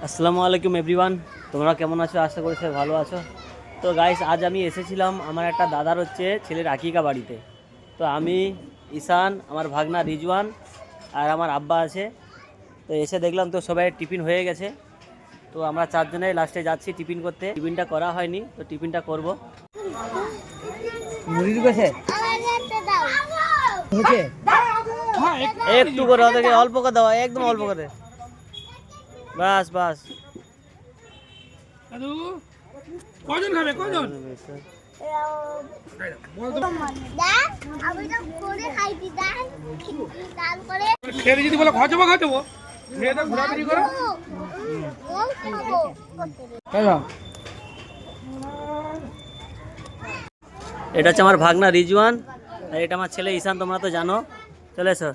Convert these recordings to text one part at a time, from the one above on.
আসসালামু আলাইকুম এভরিওয়ান, তোমরা কেমন আছো? আশা করি সবাই ভালো আছো। তো গাইস, আজ আমি এসেছিলাম আমার একটা দাদার ছেলের আকিকা বাড়িতে। তো আমি, ঈশান, আমার ভাগনা রিজওয়ান আর আমার আব্বা আছে। তো এসে দেখলাম তো সবাই টিফিন হয়ে গেছে। তো আমরা চারজনে লাস্টে যাচ্ছি টিফিন করতে। টিফিনটা করা হয়নি, তো টিফিনটা করব। মুড়ি দিয়েছে একটু করে, ওদেরকে অল্প করে দাও, একদম অল্প করে, বাস বাস। কজন খাবে? কজন? খেয়ে যদি বলো খাওয়াবো খাওয়াবো, খেয়ে তো ঘোরাঘুরি করো। এটা হচ্ছে আমার ভাগনা রিজওয়ান আর এটা আমার ছেলে ঈশান। তোমরা তো জানো। চলে এসো,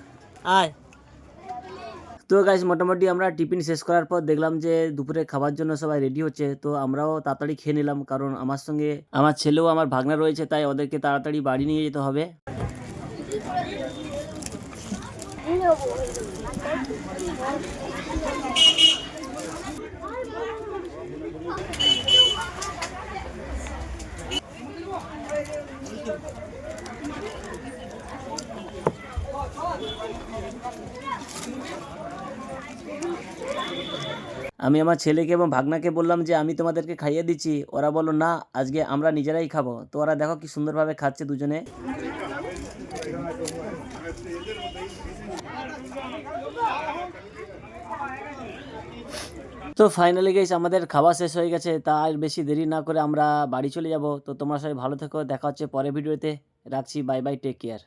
আয়। তো গাইস, মোটামুটি আমরা টিফিন শেষ করার পর দেখলাম যে দুপুরে খাবার জন্য সবাই রেডি হচ্ছে। তো আমরাও তাড়াতাড়ি খেয়ে নিলাম, কারণ আমার সঙ্গে আমার ছেলেও আমার ভাগনা রয়েছে, তাই ওদেরকে তাড়াতাড়ি বাড়ি নিয়ে যেতে হবে। আমি আমার ছেলেকে এবং ভাগনাকে বললাম যে আমি তোমাদেরকে খাইয়ে দিচ্ছি। ওরা বললো না, আজকে আমরা নিজেরাই খাবো। তো ওরা দেখো কি সুন্দরভাবে খাচ্ছে দুজনে। তো ফাইনালি গাইস, আমাদের খাওয়া শেষ হয়ে গেছে। তা আর বেশি দেরি না করে আমরা বাড়ি চলে যাব। তো তোমরা সবাই ভালো থেকো, দেখা হচ্ছে পরের ভিডিওতে। রাখছি, বাই বাই, টেক কেয়ার।